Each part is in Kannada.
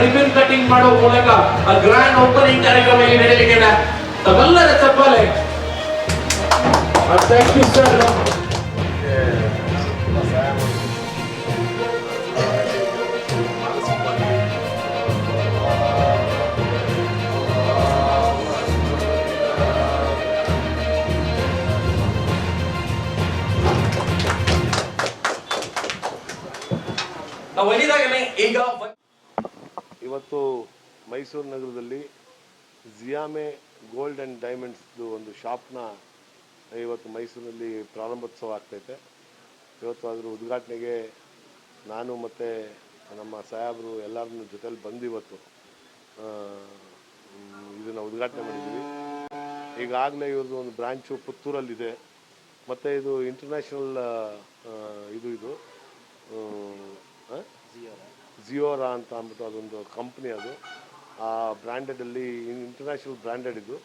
ರಿಬನ್ ಕಟಿಂಗ್ ಮಾಡೋ ಮೂಲಕ ಗ್ರ್ಯಾಂಡ್ ಓಪನಿಂಗ್ ಕಾರ್ಯಕ್ರಮ ಇಲ್ಲಿ ನಡೆಯಲಿಕ್ಕೆ ತಮ್ಮೆಲ್ಲರ ಚಪ್ಪಾಳೆ. Thank you sir. ಇವತ್ತು ಮೈಸೂರು ನಗರದಲ್ಲಿ ಜಿಯಾಮೆ ಗೋಲ್ಡ್ ಆ್ಯಂಡ್ ಡೈಮಂಡ್ಸ್ದು ಒಂದು ಶಾಪ್ನ ಇವತ್ತು ಮೈಸೂರಿನಲ್ಲಿ ಪ್ರಾರಂಭೋತ್ಸವ ಆಗ್ತೈತೆ. ಇವತ್ತು ಅದರ ಉದ್ಘಾಟನೆಗೆ ನಾನು ಮತ್ತು ನಮ್ಮ ಸಾಹೇಬರು ಎಲ್ಲರನ್ನ ಜೊತೆಲಿ ಬಂದು ಇವತ್ತು ಇದನ್ನು ಉದ್ಘಾಟನೆ ಮಾಡಿದ್ದೀವಿ. ಈಗಾಗಲೇ ಇವ್ರದ್ದು ಒಂದು ಬ್ರ್ಯಾಂಚು ಪುತ್ತೂರಲ್ಲಿದೆ ಮತ್ತು ಇದು ಇಂಟರ್ನ್ಯಾಷನಲ್ ಇದು ಜಿಯೋರಾ ಅಂತ ಅಂದ್ಬಿಟ್ಟು ಅದೊಂದು ಕಂಪ್ನಿ, ಅದು ಆ ಬ್ರ್ಯಾಂಡೆಡಲ್ಲಿ ಇಂಟರ್ನ್ಯಾಷನಲ್ ಬ್ರ್ಯಾಂಡೆಡ್ ಇದು.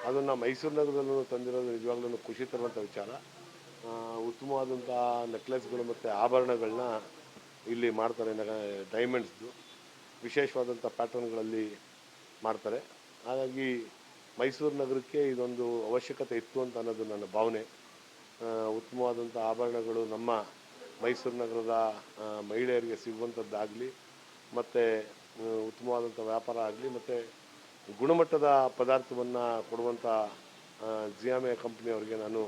ಅದನ್ನು ಮೈಸೂರು ನಗರದಲ್ಲೂ ತಂದಿರೋದು ನಿಜವಾಗ್ಲೂ ಖುಷಿ ತರುವಂಥ ವಿಚಾರ. ಉತ್ತಮವಾದಂಥ ನೆಕ್ಲೆಸ್ಗಳು ಮತ್ತು ಆಭರಣಗಳನ್ನ ಇಲ್ಲಿ ಮಾಡ್ತಾರೆ. ಡೈಮಂಡ್ಸ್ದು ವಿಶೇಷವಾದಂಥ ಪ್ಯಾಟರ್ನ್ಗಳಲ್ಲಿ ಮಾಡ್ತಾರೆ. ಹಾಗಾಗಿ ಮೈಸೂರು ನಗರಕ್ಕೆ ಇದೊಂದು ಅವಶ್ಯಕತೆ ಇತ್ತು ಅಂತ ಅನ್ನೋದು ನನ್ನ ಭಾವನೆ. ಉತ್ತಮವಾದಂಥ ಆಭರಣಗಳು ನಮ್ಮ ಮೈಸೂರು ನಗರದ ಮಹಿಳೆಯರಿಗೆ ಸಿಗುವಂಥದ್ದಾಗಲಿ, ಮತ್ತು ಉತ್ತಮವಾದಂಥ ವ್ಯಾಪಾರ ಆಗಲಿ, ಮತ್ತು ಗುಣಮಟ್ಟದ ಪದಾರ್ಥವನ್ನು ಕೊಡುವಂಥ ಜಿಯಾಮೆ ಕಂಪ್ನಿಯವರಿಗೆ ನಾನು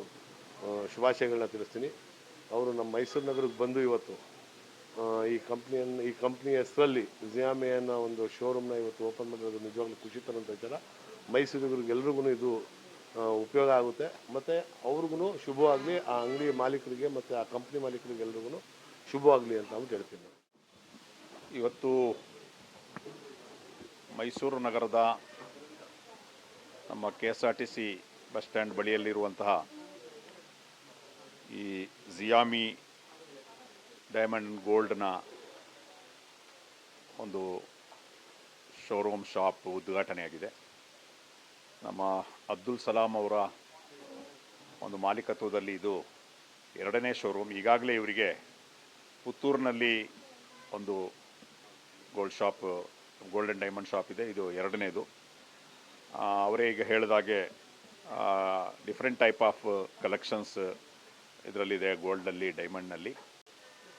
ಶುಭಾಶಯಗಳನ್ನ ತಿಳಿಸ್ತೀನಿ. ಅವರು ನಮ್ಮ ಮೈಸೂರು ನಗರಕ್ಕೆ ಬಂದು ಇವತ್ತು ಈ ಕಂಪ್ನಿ ಹೆಸರಲ್ಲಿ ಜಿಯಾಮೆ ಅನ್ನೋ ಒಂದು ಶೋರೂಮ್ನ ಇವತ್ತು ಓಪನ್ ಮಾಡಿರೋದು ನಿಜವಾಗ್ಲೂ ಖುಷಿ ತರುವಂಥ ವಿಚಾರ. ಮೈಸೂರಿಗರಿಗೆ ಎಲ್ರಿಗೂ ಇದು ಉಪಯೋಗ ಆಗುತ್ತೆ, ಮತ್ತು ಅವ್ರಿಗೂ ಶುಭವಾಗಲಿ, ಆ ಅಂಗಡಿ ಮಾಲೀಕರಿಗೆ ಮತ್ತು ಆ ಕಂಪ್ನಿ ಮಾಲೀಕರಿಗೆ ಎಲ್ರಿಗೂ ಶುಭವಾಗಲಿ ಅಂತ ಅಂದ್ಬಿಟ್ಟು ಹೇಳ್ತೀನಿ. ಇವತ್ತು ಮೈಸೂರು ನಗರದ ನಮ್ಮ KSRTC ಬಸ್ ಸ್ಟ್ಯಾಂಡ್ ಬಳಿಯಲ್ಲಿರುವಂತಹ ಈ ಜಿಯಾಮಿ ಡೈಮಂಡ್ ಗೋಲ್ಡ್ನ ಒಂದು ಶೋರೂಮ್ ಶಾಪ್ ಉದ್ಘಾಟನೆಯಾಗಿದೆ. ನಮ್ಮ ಅಬ್ದುಲ್ ಸಲಾಂ ಅವರ ಒಂದು ಮಾಲೀಕತ್ವದಲ್ಲಿ ಇದು 2ನೇ ಶೋರೂಮ್. ಈಗಾಗಲೇ ಇವರಿಗೆ ಪುತ್ತೂರಿನಲ್ಲಿ ಒಂದು ಗೋಲ್ಡ್ ಆ್ಯಂಡ್ ಡೈಮಂಡ್ ಶಾಪ್ ಇದೆ, ಇದು 2ನೇದು. ಅವರೇ ಈಗ ಹೇಳಿದಾಗೆ ಡಿಫ್ರೆಂಟ್ ಟೈಪ್ ಆಫ್ ಕಲೆಕ್ಷನ್ಸ್ ಇದರಲ್ಲಿದೆ, ಗೋಲ್ಡಲ್ಲಿ, ಡೈಮಂಡ್ನಲ್ಲಿ.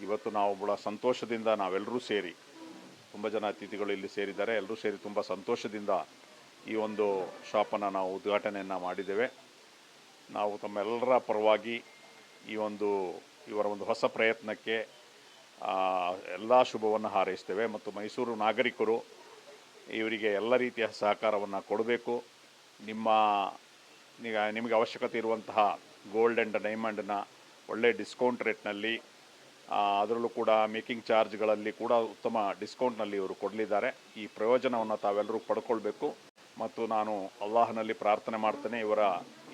ಇವತ್ತು ನಾವು ಭಾಳ ಸಂತೋಷದಿಂದ ನಾವೆಲ್ಲರೂ ಸೇರಿ, ತುಂಬ ಜನ ಅತಿಥಿಗಳು ಇಲ್ಲಿ ಸೇರಿದ್ದಾರೆ, ಎಲ್ಲರೂ ಸೇರಿ ತುಂಬ ಸಂತೋಷದಿಂದ ಈ ಒಂದು ಶಾಪನ್ನು ನಾವು ಉದ್ಘಾಟನೆಯನ್ನು ಮಾಡಿದ್ದೇವೆ. ನಾವು ತಮ್ಮೆಲ್ಲರ ಪರವಾಗಿ ಇವರ ಒಂದು ಹೊಸ ಪ್ರಯತ್ನಕ್ಕೆ ಎಲ್ಲ ಶುಭವನ್ನು ಹಾರೈಸ್ತೇವೆ. ಮತ್ತು ಮೈಸೂರು ನಾಗರಿಕರು ಇವರಿಗೆ ಎಲ್ಲ ರೀತಿಯ ಸಹಕಾರವನ್ನು ಕೊಡಬೇಕು. ನಿಮಗೆ ಅವಶ್ಯಕತೆ ಇರುವಂತಹ ಗೋಲ್ಡ್ ಆ್ಯಂಡ್ ಡೈಮಂಡನ್ನ ಒಳ್ಳೆಯ ಡಿಸ್ಕೌಂಟ್ ರೇಟ್ನಲ್ಲಿ, ಅದರಲ್ಲೂ ಕೂಡ ಮೇಕಿಂಗ್ ಚಾರ್ಜ್ಗಳಲ್ಲಿ ಕೂಡ ಉತ್ತಮ ಡಿಸ್ಕೌಂಟ್ನಲ್ಲಿ ಇವರು ಕೊಡಲಿದ್ದಾರೆ. ಈ ಪ್ರಯೋಜನವನ್ನು ತಾವೆಲ್ಲರೂ ಪಡ್ಕೊಳ್ಬೇಕು. ಮತ್ತು ನಾನು ಅಲ್ಲಾಹನಲ್ಲಿ ಪ್ರಾರ್ಥನೆ ಮಾಡ್ತೇನೆ, ಇವರ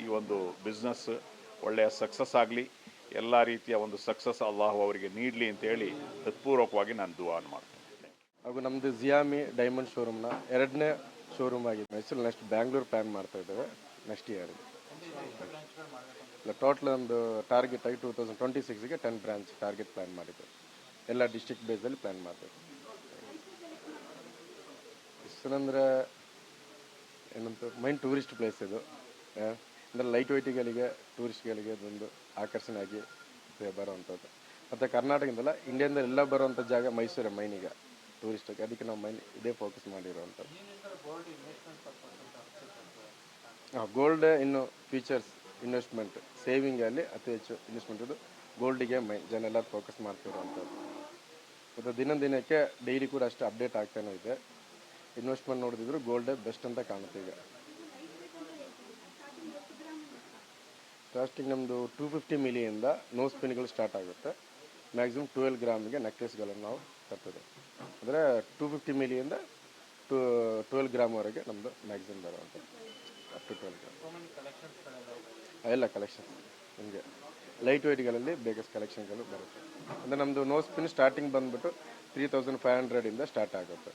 ಈ ಒಂದು ಬಿಸ್ನೆಸ್ ಒಳ್ಳೆಯ ಸಕ್ಸಸ್ ಆಗಲಿ, ಎಲ್ಲ ರೀತಿಯ ಒಂದು ಸಕ್ಸಸ್ ಅಲ್ಲಾಹು ಅವರಿಗೆ ನೀಡಲಿ ಅಂತೇಳಿ ಹೃತ್ಪೂರ್ವಕವಾಗಿ ನಾನು ದುಆನ್ ಮಾಡ್ತೇನೆ. ಹಾಗೂ ನಮ್ಮದು ಜಿಯಾಮಿ ಡೈಮಂಡ್ ಶೋರೂಮ್ನ 2ನೇ ಶೋರೂಮ್ ಆಗಿದೆ ಮೈಸೂರು. ನೆಕ್ಸ್ಟ್ ಬ್ಯಾಂಗ್ಳೂರು ಪ್ಲ್ಯಾನ್ ಮಾಡ್ತಾ ಇದ್ದೇವೆ ನೆಕ್ಸ್ಟ್ ಇಯರ್. ಟೋಟಲ್ ಒಂದು ಟಾರ್ಗೆಟ್ ಆಗಿ 2026ಗೆ 10 ಬ್ರಾಂಚ್ ಟಾರ್ಗೆಟ್ ಪ್ಲ್ಯಾನ್ ಮಾಡಿದ್ದೇವೆ. ಎಲ್ಲ ಡಿಸ್ಟ್ರಿಕ್ಟ್ ಬೇಸಲ್ಲಿ ಪ್ಲ್ಯಾನ್ ಮಾಡ್ತೇವೆ. ಇಷ್ಟಂದರೆ ಏನಂತ ಮೈನ್ ಟೂರಿಸ್ಟ್ ಪ್ಲೇಸ್ ಇದು. ಅಂದರೆ ಲೈಟ್ ವೈಟಿಗಳಿಗೆ, ಟೂರಿಸ್ಟ್ಗಳಿಗೆ ಅದೊಂದು ಆಕರ್ಷಣೆ ಆಗಿ ಬರುವಂಥದ್ದು. ಮತ್ತು ಕರ್ನಾಟಕದಿಂದಲ್ಲ, ಇಂಡಿಯಾದಲ್ಲಿ ಎಲ್ಲ ಬರುವಂಥ ಜಾಗ ಮೈಸೂರೇ ಮೈನಿಗೆ ಟೂರಿಸ್ಟಿಗೆ. ಅದಕ್ಕೆ ನಾವು ಮೈನ್ ಇದೇ ಫೋಕಸ್ ಮಾಡಿರುವಂಥದ್ದು. ಗೋಲ್ಡ್ ಇನ್ನು ಫ್ಯೂಚರ್ಸ್ ಇನ್ವೆಸ್ಟ್ಮೆಂಟ್ ಸೇವಿಂಗಲ್ಲಿ ಅತಿ ಹೆಚ್ಚು ಇನ್ವೆಸ್ಟ್ಮೆಂಟ್ ಗೋಲ್ಡಿಗೆ ಜನ ಎಲ್ಲ ಫೋಕಸ್ ಮಾಡ್ತಿರುವಂಥದ್ದು. ಮತ್ತು ದಿನಕ್ಕೆ ಡೈಲಿ ಕೂಡ ಅಷ್ಟು ಅಪ್ಡೇಟ್ ಆಗ್ತಾನೆ ಇದೆ. ಇನ್ವೆಸ್ಟ್ಮೆಂಟ್ ನೋಡಿದ್ರು ಗೋಲ್ಡೇ ಬೆಸ್ಟ್ ಅಂತ ಕಾಣುತ್ತೆ. ಈಗ ಸ್ಟಾರ್ಟಿಂಗ್ ನಮ್ಮದು 250 ಮಿಲಿಯಿಂದ ನೋ ಸ್ಪಿನ್ಗಳು ಸ್ಟಾರ್ಟ್ ಆಗುತ್ತೆ. ಮ್ಯಾಕ್ಸಿಮಮ್ 12 ಗ್ರಾಮಿಗೆ ನೆಕ್ಲೆಸ್ಗಳನ್ನು ನಾವು ತರ್ತದೆ. ಅಂದರೆ 250 ಮಿಲಿಯಿಂದ 12 ಗ್ರಾಮ್ವರೆಗೆ ನಮ್ಮದು ಮ್ಯಾಕ್ಸಿಮಮ್ ಬರುವಂಥದ್ದು. ಅಪ್ ಟು 12 ಗ್ರಾಮ್ ಎಲ್ಲ ಕಲೆಕ್ಷನ್ಸ್ ನಿಮಗೆ ಲೈಟ್ ವೆಯ್ಟ್ಗಳಲ್ಲಿ ಬೇಗ ಕಲೆಕ್ಷನ್ಗಳು ಬರುತ್ತೆ. ಅಂದರೆ ನಮ್ಮದು ನೋ ಸ್ಪಿನ್ ಸ್ಟಾರ್ಟಿಂಗ್ ಬಂದುಬಿಟ್ಟು 3500 ಸ್ಟಾರ್ಟ್ ಆಗುತ್ತೆ.